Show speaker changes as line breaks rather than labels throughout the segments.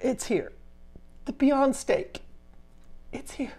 It's here. The Beyond Steak. It's here.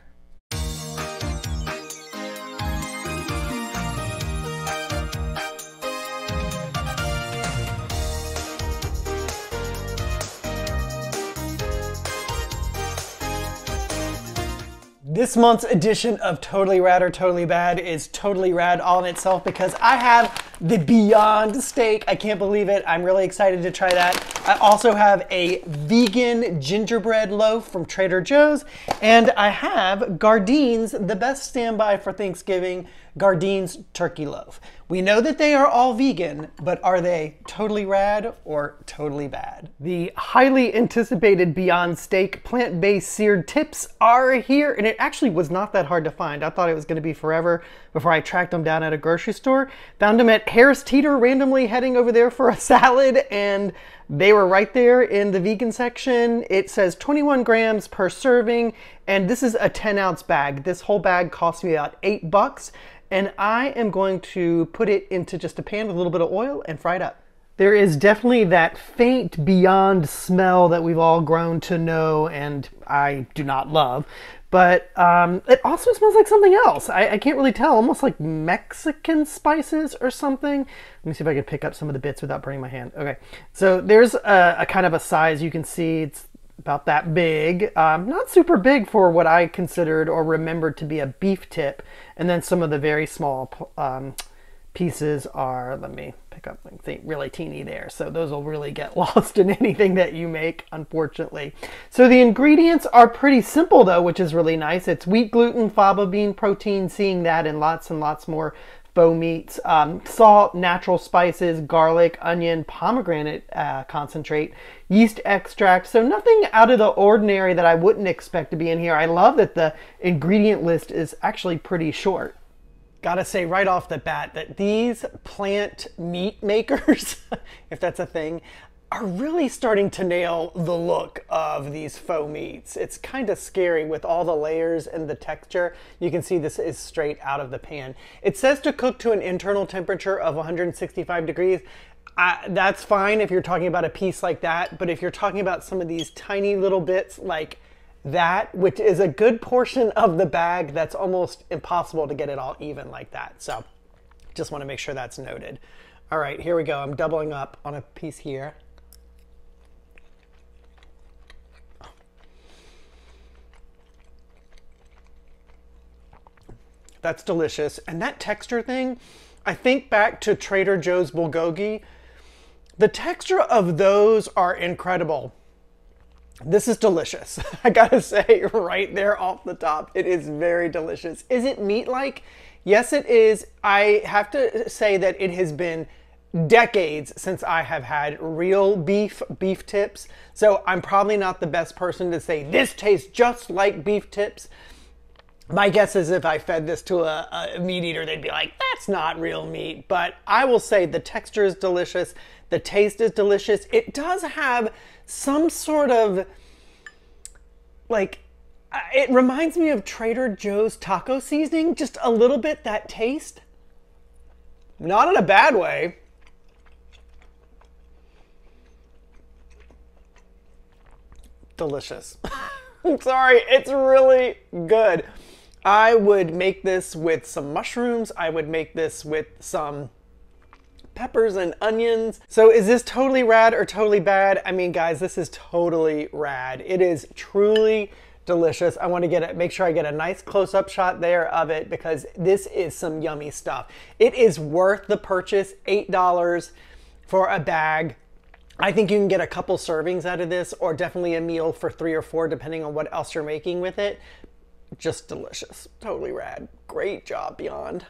This month's edition of Totally Rad or Totally Bad is totally rad all in itself because I have the Beyond Steak. I can't believe it. I'm really excited to try that. I also have a vegan gingerbread loaf from Trader Joe's, and I have Gardein's, the best standby for Thanksgiving, Gardein's turkey loaf. We know that they are all vegan, but are they totally rad or totally bad? The highly anticipated Beyond Steak plant-based seared tips are here, and it actually was not that hard to find. I thought it was going to be forever before I tracked them down at a grocery store. Found them at Harris Teeter, randomly heading over there for a salad, and they were right there in the vegan section. It says 21 grams per serving, and this is a 10-ounce bag. This whole bag cost me about $8, and I am going to put it into just a pan with a little bit of oil and fry it up. There is definitely that faint Beyond smell that we've all grown to know and I do not love. But it also smells like something else. I can't really tell, almost like Mexican spices or something. Let me see if I can pick up some of the bits without burning my hand. Okay, so there's a kind of a size you can see. It's about that big. Not super big for what I considered or remembered to be a beef tip. And then some of the very small pieces are, let me pick up, I think, really teeny there. So those will really get lost in anything that you make, unfortunately. So the ingredients are pretty simple though, which is really nice. It's wheat, gluten, fava bean protein, seeing that in lots and lots more faux meats, salt, natural spices, garlic, onion, pomegranate concentrate, yeast extract. So nothing out of the ordinary that I wouldn't expect to be in here. I love that the ingredient list is actually pretty short. Gotta say right off the bat that these plant meat makers, if that's a thing, are really starting to nail the look of these faux meats. It's kind of scary with all the layers and the texture. You can see this is straight out of the pan. It says to cook to an internal temperature of 165 degrees. That's fine if you're talking about a piece like that, but if you're talking about some of these tiny little bits like that, which is a good portion of the bag, that's almost impossible to get it all even like that. So just want to make sure that's noted. All right, here we go. I'm doubling up on a piece here. That's delicious. And that texture thing, I think back to Trader Joe's bulgogi. The texture of those are incredible. This is delicious. I gotta say right there off the top, it is very delicious. Is it meat-like? Yes, it is. I have to say that it has been decades since I have had real beef tips. So I'm probably not the best person to say this tastes just like beef tips. My guess is if I fed this to a meat eater, they'd be like, that's not real meat. But I will say the texture is delicious. The taste is delicious. It does have some sort of, like, it reminds me of Trader Joe's taco seasoning. Just a little bit, that taste. Not in a bad way. Delicious. I'm sorry, it's really good. I would make this with some mushrooms. I would make this with some peppers and onions. So is this totally rad or totally bad? I mean, guys, this is totally rad. It is truly delicious. I want to make sure I get a nice close-up shot there of it because this is some yummy stuff. It is worth the purchase, $8 for a bag. I think you can get a couple servings out of this, or definitely a meal for 3 or 4, depending on what else you're making with it. Just delicious. Totally rad. Great job, Beyond.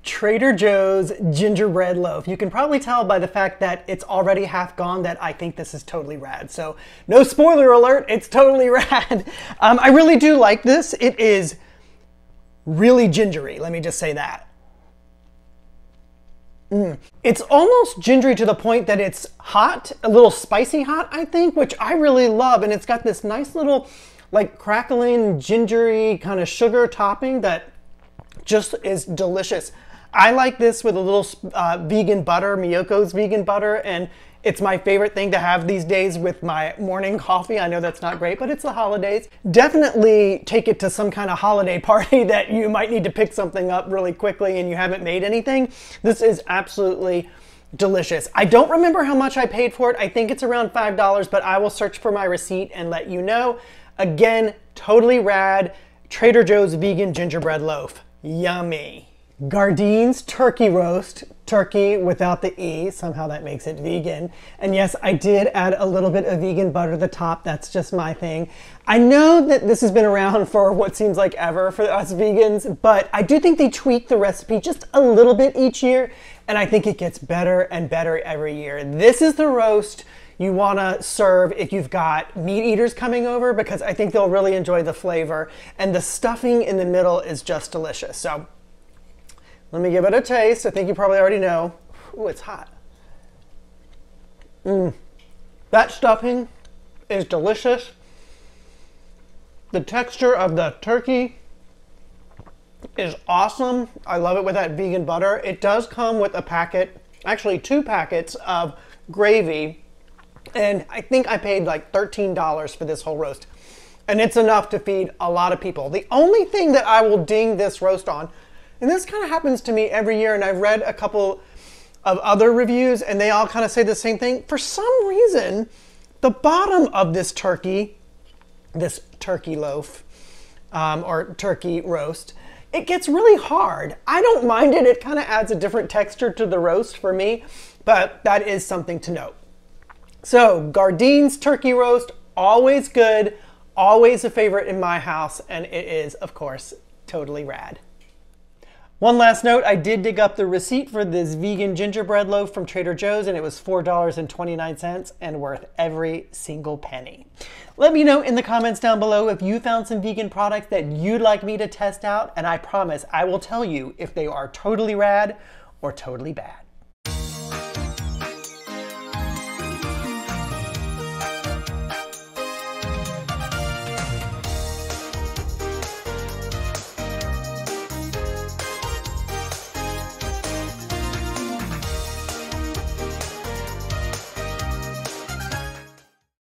Trader Joe's gingerbread loaf. You can probably tell by the fact that it's already half gone that I think this is totally rad. So no spoiler alert, it's totally rad. I really do like this. It is really gingery, let me just say that. It's almost gingery to the point that it's hot, a little spicy hot, I think, which I really love. And it's got this nice little like crackling, gingery kind of sugar topping that just is delicious. I like this with a little vegan butter, Miyoko's vegan butter, and It's my favorite thing to have these days with my morning coffee. I know that's not great, but it's the holidays. Definitely take it to some kind of holiday party that you might need to pick something up really quickly and you haven't made anything. This is absolutely delicious. I don't remember how much I paid for it. I think it's around $5, but I will search for my receipt and let you know. Again, totally rad. Trader Joe's vegan gingerbread loaf. Yummy. Gardein's turkey roast, turkey without the E, somehow that makes it vegan. And yes, I did add a little bit of vegan butter to the top, that's just my thing. I know that this has been around for what seems like ever for us vegans, but I do think they tweak the recipe just a little bit each year, and I think it gets better and better every year. This is the roast you want to serve if you've got meat eaters coming over, because I think they'll really enjoy the flavor, and the stuffing in the middle is just delicious. So let me give it a taste. I think you probably already know. Ooh, it's hot. That stuffing is delicious. The texture of the turkey is awesome. I love it with that vegan butter. It does come with a packet, actually 2 packets of gravy, and I think I paid like $13 for this whole roast. And it's enough to feed a lot of people. The only thing that I will ding this roast on, and this kind of happens to me every year, and I've read a couple of other reviews and they all kind of say the same thing. For some reason, the bottom of this turkey loaf, or turkey roast, it gets really hard. I don't mind it. It kind of adds a different texture to the roast for me, but that is something to note. So Gardein's turkey roast, always good, always a favorite in my house, and it is, of course, totally rad. One last note, I did dig up the receipt for this vegan gingerbread loaf from Trader Joe's, and it was $4.29 and worth every single penny. Let me know in the comments down below if you found some vegan products that you'd like me to test out, and I promise I will tell you if they are totally rad or totally bad.